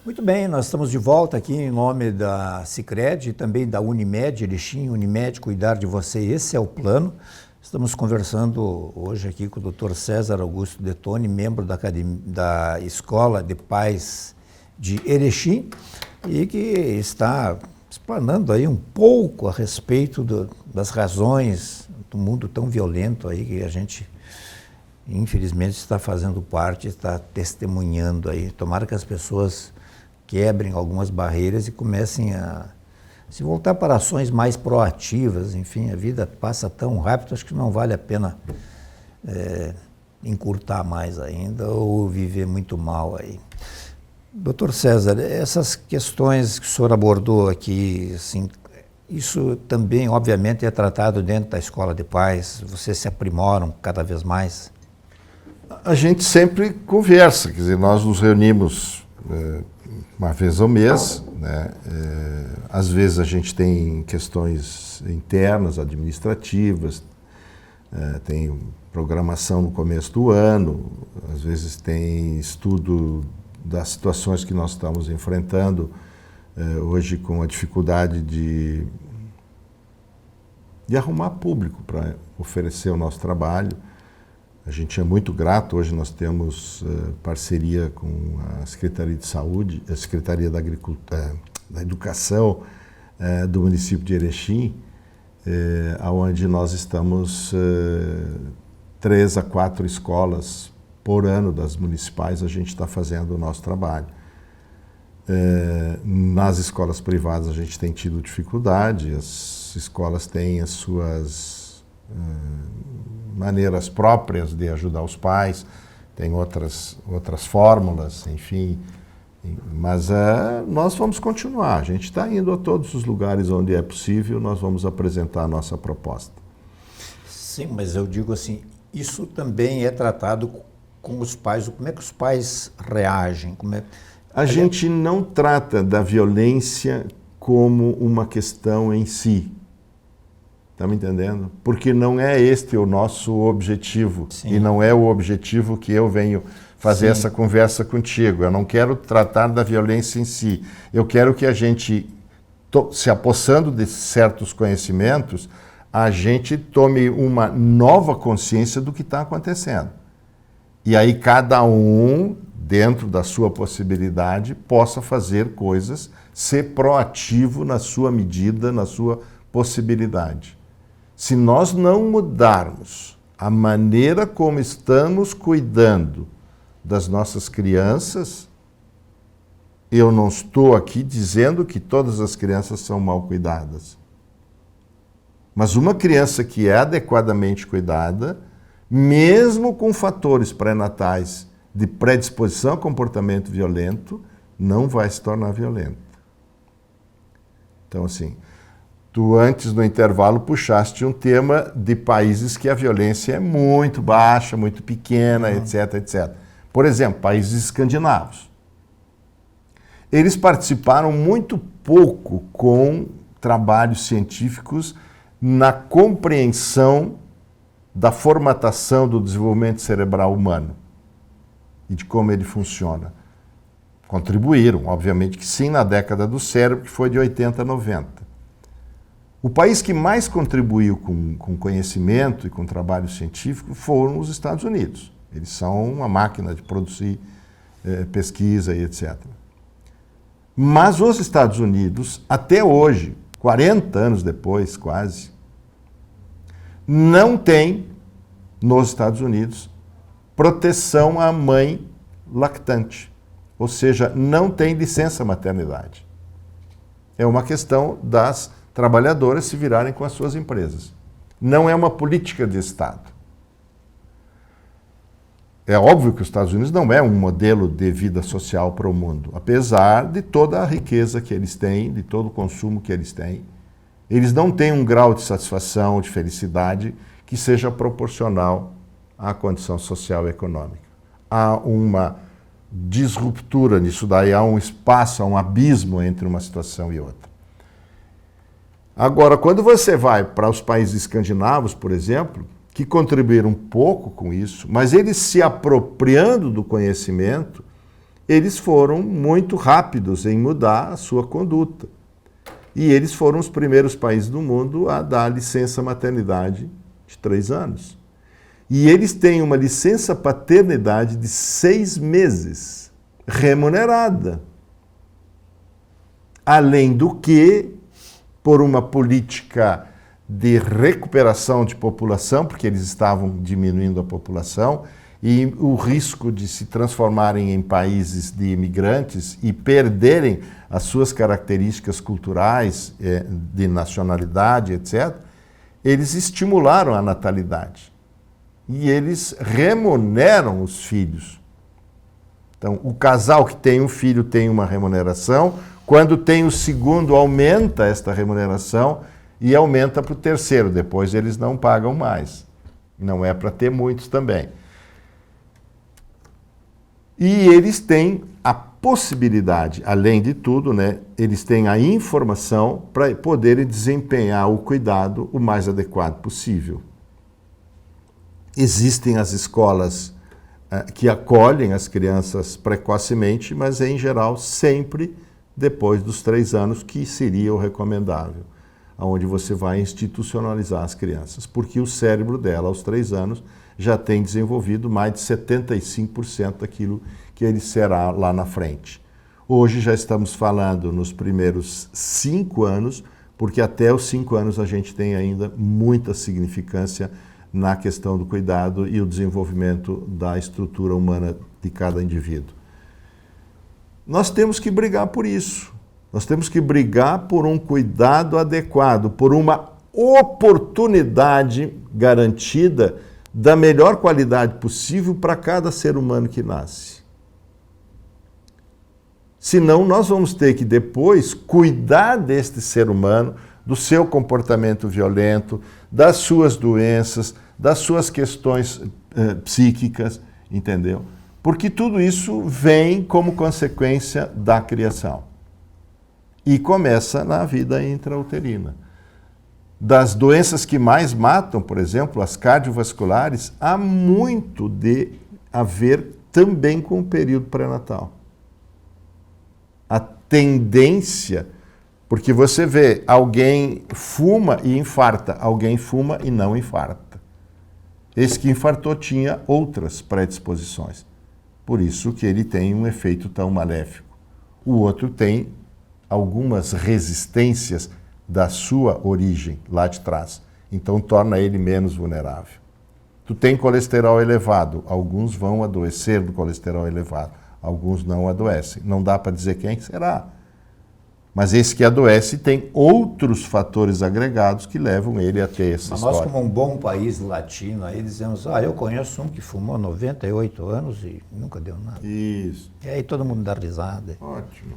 Muito bem, nós estamos de volta aqui em nome da Sicredi e também da Unimed, Erechim, Unimed, cuidar de você, esse é o plano. Estamos conversando hoje aqui com o Dr. César Augusto Detoni, membro da Escola de Pais de Erechim e que está explanando aí um pouco a respeito das razões do mundo tão violento aí que a gente infelizmente está fazendo parte, está testemunhando aí. Tomara que as pessoas quebrem algumas barreiras e comecem a se voltar para ações mais proativas. Enfim, a vida passa tão rápido, acho que não vale a pena encurtar mais ainda ou viver muito mal aí. Doutor César, essas questões que o senhor abordou aqui, assim, isso também, obviamente, é tratado dentro da escola de pais? Vocês se aprimoram cada vez mais? A gente sempre conversa, quer dizer, nós nos reunimos uma vez ao mês, né? Às vezes a gente tem questões internas, administrativas, tem programação no começo do ano, às vezes tem estudo das situações que nós estamos enfrentando hoje com a dificuldade de arrumar público para oferecer o nosso trabalho. A gente é muito grato. Hoje nós temos parceria com a Secretaria de Saúde, a Secretaria da Agricultura, da Educação do município de Erechim, onde nós estamos 3 a 4 escolas por ano das municipais, a gente está fazendo o nosso trabalho. Nas escolas privadas a gente tem tido dificuldade, as escolas têm as suas maneiras próprias de ajudar os pais, tem outras fórmulas, enfim, mas nós vamos continuar, a gente está indo a todos os lugares onde é possível, nós vamos apresentar a nossa proposta. Sim, mas eu digo assim, isso também é tratado com os pais, como é que os pais reagem? A gente não trata da violência como uma questão em si. Está me entendendo? Porque não é este o nosso objetivo. Sim. E não é o objetivo que eu venho fazer Sim. essa conversa contigo. Eu não quero tratar da violência em si. Eu quero que a gente, se apossando de certos conhecimentos, a gente tome uma nova consciência do que está acontecendo. E aí cada um, dentro da sua possibilidade, possa fazer coisas, ser proativo na sua medida, na sua possibilidade. Se nós não mudarmos a maneira como estamos cuidando das nossas crianças, eu não estou aqui dizendo que todas as crianças são mal cuidadas. Mas uma criança que é adequadamente cuidada, mesmo com fatores pré-natais de predisposição a comportamento violento, não vai se tornar violenta. Então, assim, tu antes no intervalo puxaste um tema de países que a violência é muito baixa, muito pequena, etc, etc. Por exemplo, países escandinavos. Eles participaram muito pouco com trabalhos científicos na compreensão da formatação do desenvolvimento cerebral humano e de como ele funciona. Contribuíram, obviamente que sim, na década do cérebro, que foi de 80 a 90. O país que mais contribuiu com conhecimento e com trabalho científico foram os Estados Unidos. Eles são uma máquina de produzir pesquisa e etc. Mas os Estados Unidos, até hoje, 40 anos depois, quase, não tem, nos Estados Unidos, proteção à mãe lactante. Ou seja, não tem licença maternidade. É uma questão das trabalhadoras se virarem com as suas empresas. Não é uma política de Estado. É óbvio que os Estados Unidos não é um modelo de vida social para o mundo, apesar de toda a riqueza que eles têm, de todo o consumo que eles têm. Eles não têm um grau de satisfação, de felicidade, que seja proporcional à condição social e econômica. Há uma disruptura nisso daí, há um espaço, há um abismo entre uma situação e outra. Agora, quando você vai para os países escandinavos, por exemplo, que contribuíram um pouco com isso, mas eles se apropriando do conhecimento, eles foram muito rápidos em mudar a sua conduta. E eles foram os primeiros países do mundo a dar licença maternidade de 3 anos. E eles têm uma licença paternidade de 6 meses, remunerada. Além do que, por uma política de recuperação de população, porque eles estavam diminuindo a população, e o risco de se transformarem em países de imigrantes e perderem as suas características culturais, de nacionalidade, etc., eles estimularam a natalidade. E eles remuneram os filhos. Então, o casal que tem um filho tem uma remuneração, quando tem o segundo, aumenta esta remuneração e aumenta para o terceiro, depois eles não pagam mais. Não é para ter muitos também. E eles têm a possibilidade, além de tudo, né, eles têm a informação para poderem desempenhar o cuidado o mais adequado possível. Existem as escolas que acolhem as crianças precocemente, mas em geral sempre depois dos 3 anos, que seria o recomendável. onde você vai institucionalizar as crianças, porque o cérebro dela, aos 3 anos, já tem desenvolvido mais de 75% daquilo que ele será lá na frente. Hoje já estamos falando nos primeiros 5 anos, porque até os 5 anos a gente tem ainda muita significância na questão do cuidado e o desenvolvimento da estrutura humana de cada indivíduo. Nós temos que brigar por isso. Nós temos que brigar por um cuidado adequado, por uma oportunidade garantida da melhor qualidade possível para cada ser humano que nasce. Senão, nós vamos ter que depois cuidar deste ser humano, do seu comportamento violento, das suas doenças, das suas questões psíquicas, entendeu? Porque tudo isso vem como consequência da criação. E começa na vida intrauterina. Das doenças que mais matam, por exemplo, as cardiovasculares, há muito de a ver também com o período pré-natal. A tendência, porque você vê, alguém fuma e infarta, alguém fuma e não infarta. Esse que infartou tinha outras predisposições. Por isso que ele tem um efeito tão maléfico. O outro tem algumas resistências da sua origem lá de trás. Então torna ele menos vulnerável. Tu tem colesterol elevado, alguns vão adoecer do colesterol elevado, alguns não adoecem. Não dá para dizer quem será. Mas esse que adoece tem outros fatores agregados que levam ele a ter essa história. Nós, como um bom país latino, aí dizemos, eu conheço um que fumou 98 anos e nunca deu nada. Isso. E aí todo mundo dá risada. Ótimo.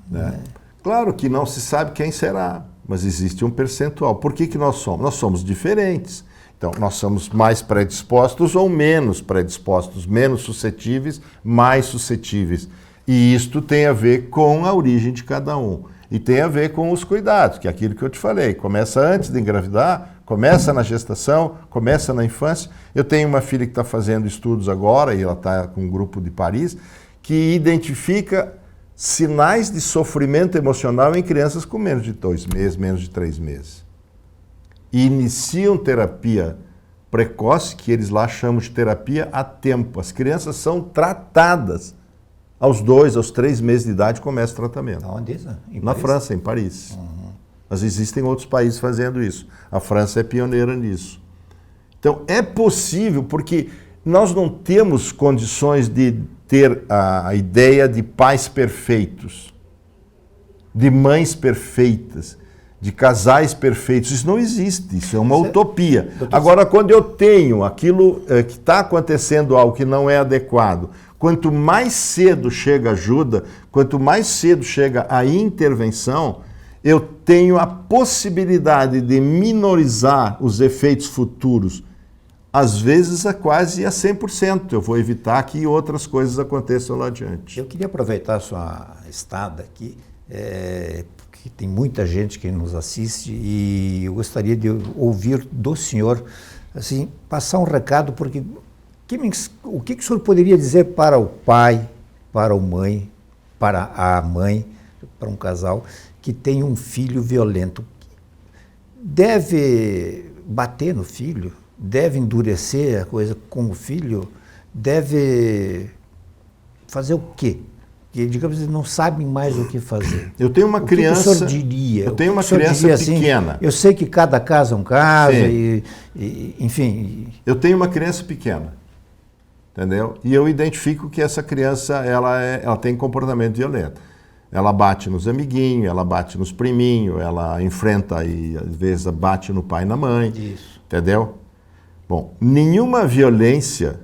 Né? Claro que não se sabe quem será, mas existe um percentual. Por que nós somos? Nós somos diferentes. Então, nós somos mais predispostos ou menos predispostos, menos suscetíveis, mais suscetíveis. E isto tem a ver com a origem de cada um. E tem a ver com os cuidados, que é aquilo que eu te falei. Começa antes de engravidar, começa na gestação, começa na infância. Eu tenho uma filha que está fazendo estudos agora, e ela está com um grupo de Paris, que identifica sinais de sofrimento emocional em crianças com menos de 2 meses, menos de 3 meses. E iniciam terapia precoce, que eles lá chamam de terapia a tempo. As crianças são tratadas. Aos 2, aos 3 meses de idade começa o tratamento. Onde isso? Na França, em Paris. Uhum. Mas existem outros países fazendo isso. A França é pioneira nisso. Então, é possível, porque nós não temos condições de ter a ideia de pais perfeitos, de mães perfeitas, de casais perfeitos. Isso não existe, isso é uma utopia. Agora, quando eu tenho aquilo que está acontecendo, algo que não é adequado, quanto mais cedo chega a ajuda, quanto mais cedo chega a intervenção, eu tenho a possibilidade de minorizar os efeitos futuros, às vezes quase a 100%. Eu vou evitar que outras coisas aconteçam lá adiante. Eu queria aproveitar a sua estada aqui, porque tem muita gente que nos assiste e eu gostaria de ouvir do senhor, assim, passar um recado, porque o que o senhor poderia dizer para o pai, para a mãe, para um casal que tem um filho violento? Deve bater no filho? Deve endurecer a coisa com o filho? Deve fazer o quê? Que, digamos, eles não sabem mais o que fazer. Eu tenho uma criança... O que o senhor diria? Eu tenho uma criança pequena. Assim, eu sei que cada caso é um caso, enfim... Eu tenho uma criança pequena, entendeu? E eu identifico que essa criança, ela tem comportamento violento. Ela bate nos amiguinhos, ela bate nos priminhos, ela enfrenta e, às vezes, bate no pai e na mãe. Isso. Entendeu? Bom, nenhuma violência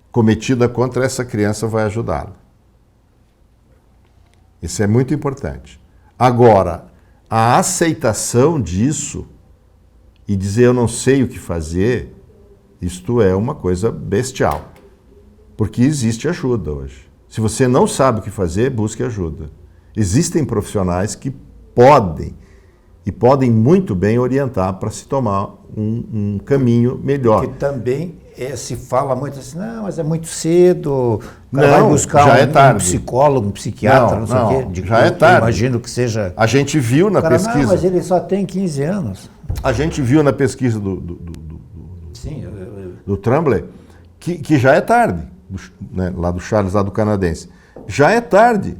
cometida contra essa criança vai ajudá-la. Isso é muito importante. Agora, a aceitação disso e dizer eu não sei o que fazer, isto é uma coisa bestial. Porque existe ajuda hoje. Se você não sabe o que fazer, busque ajuda. Existem profissionais que podem e podem muito bem orientar para se tomar um caminho melhor. Que também se fala muito assim, não, mas é muito cedo, o cara Não, vai buscar já é um tarde. psicólogo, um psiquiatra, não sei o quê. Já é tarde. Imagino que seja... A gente viu na O cara, pesquisa... não, mas ele só tem 15 anos. A gente viu na pesquisa Sim, do Tremblay que já é tarde, né, lá do Charles, lá do canadense. Já é tarde.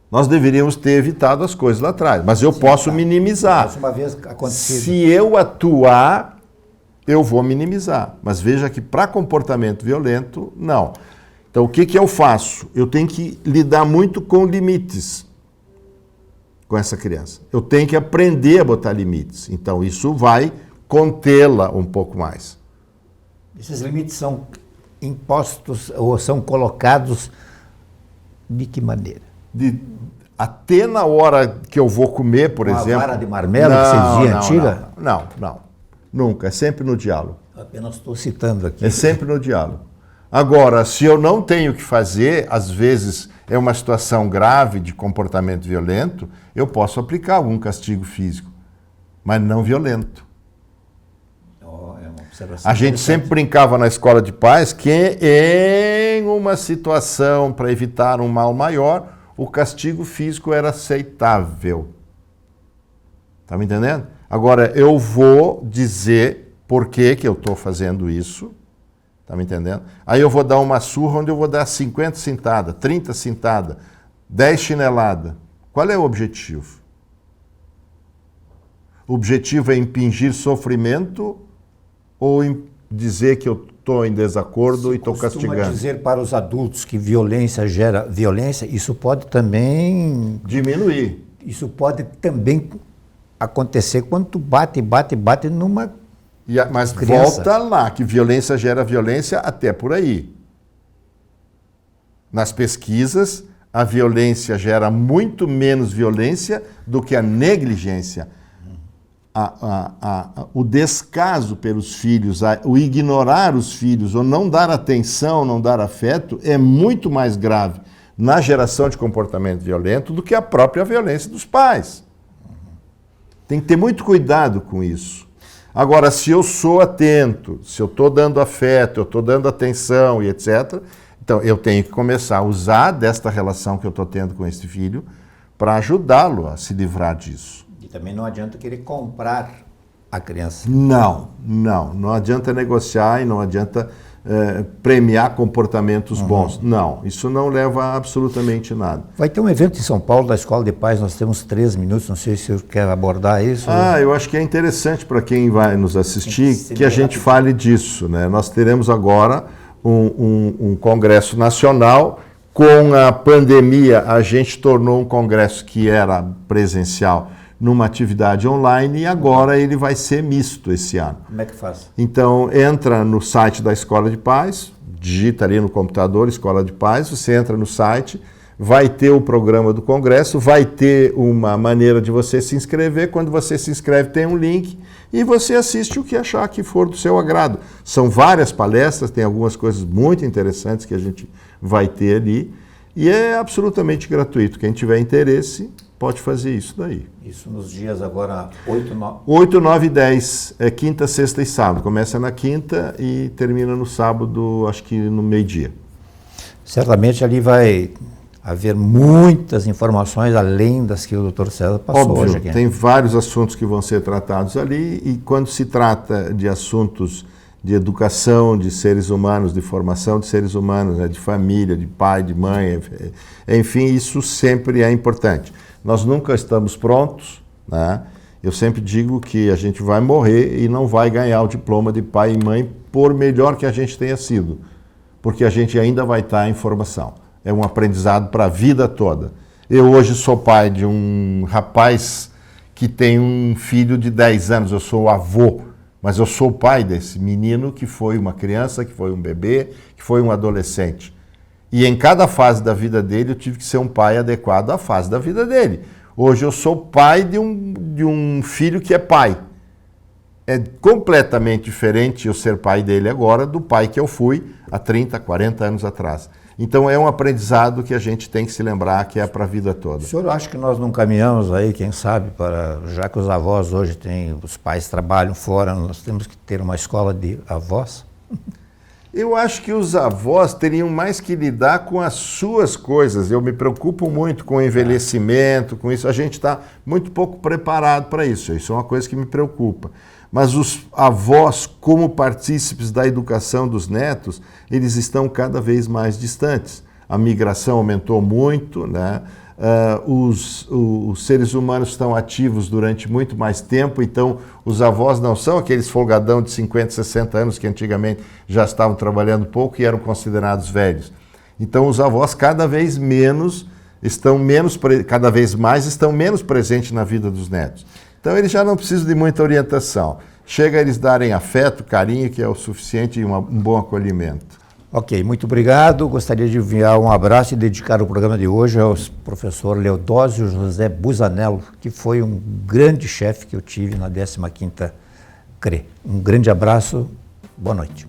Nós deveríamos ter evitado as coisas lá atrás, mas eu posso minimizar. Uma vez acontecido. Se eu atuar, eu vou minimizar. Mas veja que para comportamento violento, não. Então o que eu faço? Eu tenho que lidar muito com limites com essa criança. Eu tenho que aprender a botar limites. Então isso vai contê-la um pouco mais. Esses limites são impostos ou são colocados de que maneira? Até na hora que eu vou comer, por exemplo... Uma vara de marmelo, que você dizia antiga? Não. Nunca. É sempre no diálogo. Apenas estou citando aqui. É sempre no diálogo. Agora, se eu não tenho o que fazer, às vezes é uma situação grave de comportamento violento, eu posso aplicar algum castigo físico, mas não violento. É uma observação A gente sempre brincava na escola de pais que em uma situação para evitar um mal maior, o castigo físico era aceitável. Tá me entendendo? Agora, eu vou dizer por que eu estou fazendo isso. Tá me entendendo? Aí eu vou dar uma surra onde eu vou dar 50 cintadas, 30 cintadas, 10 chineladas. Qual é o objetivo? O objetivo é impingir sofrimento ou dizer que eu estou em desacordo e estou castigando? Costuma dizer para os adultos que violência gera violência, isso pode também... Diminuir. Isso pode também acontecer quando tu bate numa Mas criança. volta lá, que violência gera violência até por aí. Nas pesquisas, a violência gera muito menos violência do que a negligência. O descaso pelos filhos, o ignorar os filhos, ou não dar atenção, não dar afeto, é muito mais grave na geração de comportamento violento do que a própria violência dos pais. Tem que ter muito cuidado com isso. Agora, se eu sou atento, se eu estou dando afeto, eu estou dando atenção e etc., então eu tenho que começar a usar desta relação que eu estou tendo com esse filho para ajudá-lo a se livrar disso. E também não adianta querer comprar a criança. Não adianta negociar e não adianta premiar comportamentos bons. Não, isso não leva a absolutamente nada. Vai ter um evento em São Paulo da Escola de Pais, nós temos 3 minutos, não sei se o senhor quer abordar isso. Eu acho que é interessante para quem vai nos assistir que a gente fale disso, né? Nós teremos agora um congresso nacional. Com a pandemia, a gente tornou um congresso que era presencial numa atividade online e agora ele vai ser misto esse ano. Como é que faz? Então, entra no site da Escola de Pais, digita ali no computador Escola de Pais, você entra no site, vai ter o programa do congresso, vai ter uma maneira de você se inscrever. Quando você se inscreve, tem um link e você assiste o que achar que for do seu agrado. São várias palestras, tem algumas coisas muito interessantes que a gente vai ter ali e é absolutamente gratuito. Quem tiver interesse pode fazer isso daí. Isso nos dias agora 8, 9... 8, 9 e 10, é quinta, sexta e sábado. Começa na quinta e termina no sábado, acho que no meio-dia. Certamente ali vai haver muitas informações além das que o Dr. César passou Óbvio, hoje aqui. Tem vários assuntos que vão ser tratados ali e quando se trata de assuntos de educação de seres humanos, de formação de seres humanos, né, de família, de pai, de mãe, enfim, isso sempre é importante. Nós nunca estamos prontos, né? Eu sempre digo que a gente vai morrer e não vai ganhar o diploma de pai e mãe por melhor que a gente tenha sido, porque a gente ainda vai estar em formação. É um aprendizado para a vida toda. Eu hoje sou pai de um rapaz que tem um filho de 10 anos, eu sou o avô, mas eu sou o pai desse menino que foi uma criança, que foi um bebê, que foi um adolescente. E em cada fase da vida dele eu tive que ser um pai adequado à fase da vida dele. Hoje eu sou pai de um filho que é pai. É completamente diferente eu ser pai dele agora do pai que eu fui há 30, 40 anos atrás. Então é um aprendizado que a gente tem que se lembrar que é para a vida toda. O senhor acha que nós não caminhamos aí, quem sabe, já que os avós hoje os pais trabalham fora, nós temos que ter uma escola de avós? Eu acho que os avós teriam mais que lidar com as suas coisas. Eu me preocupo muito com o envelhecimento, com isso. A gente está muito pouco preparado para isso. Isso é uma coisa que me preocupa. Mas os avós, como partícipes da educação dos netos, eles estão cada vez mais distantes. A migração aumentou muito, né? Os seres humanos estão ativos durante muito mais tempo, então os avós não são aqueles folgadão de 50, 60 anos que antigamente já estavam trabalhando pouco e eram considerados velhos. Então os avós cada vez mais estão menos presentes na vida dos netos. Então eles já não precisam de muita orientação. Chega a eles darem afeto, carinho, que é o suficiente e um bom acolhimento. Ok, muito obrigado. Gostaria de enviar um abraço e dedicar o programa de hoje ao professor Leodósio José Busanello, que foi um grande chefe que eu tive na 15ª CRE. Um grande abraço, boa noite.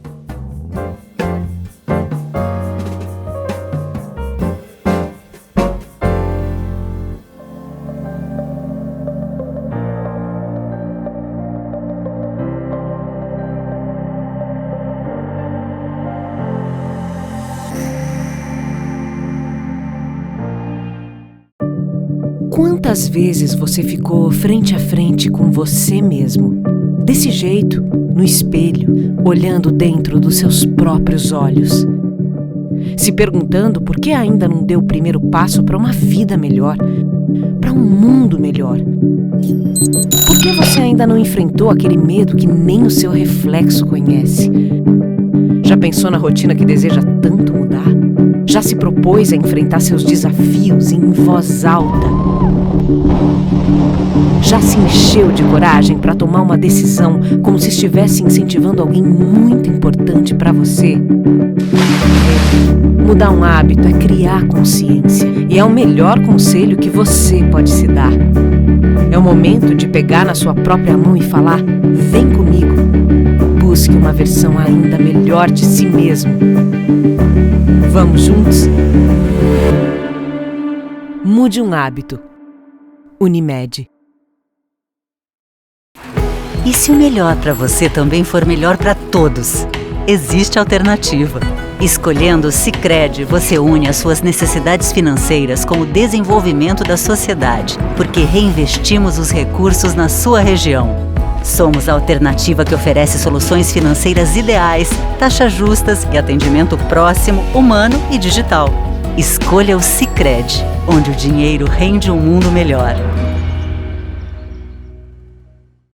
Quantas vezes você ficou frente a frente com você mesmo, desse jeito, no espelho, olhando dentro dos seus próprios olhos, se perguntando por que ainda não deu o primeiro passo para uma vida melhor, para um mundo melhor? Por que você ainda não enfrentou aquele medo que nem o seu reflexo conhece? Já pensou na rotina que deseja tanto mudar? Já se propôs a enfrentar seus desafios em voz alta? Já se encheu de coragem para tomar uma decisão como se estivesse incentivando alguém muito importante para você? Mudar um hábito é criar consciência e é o melhor conselho que você pode se dar. É o momento de pegar na sua própria mão e falar: vem comigo. Busque uma versão ainda melhor de si mesmo. Vamos juntos? Mude um hábito. Unimed. E se o melhor para você também for melhor para todos? Existe alternativa. Escolhendo o Sicredi, você une as suas necessidades financeiras com o desenvolvimento da sociedade, porque reinvestimos os recursos na sua região. Somos a alternativa que oferece soluções financeiras ideais, taxas justas e atendimento próximo, humano e digital. Escolha o Sicredi, onde o dinheiro rende um mundo melhor.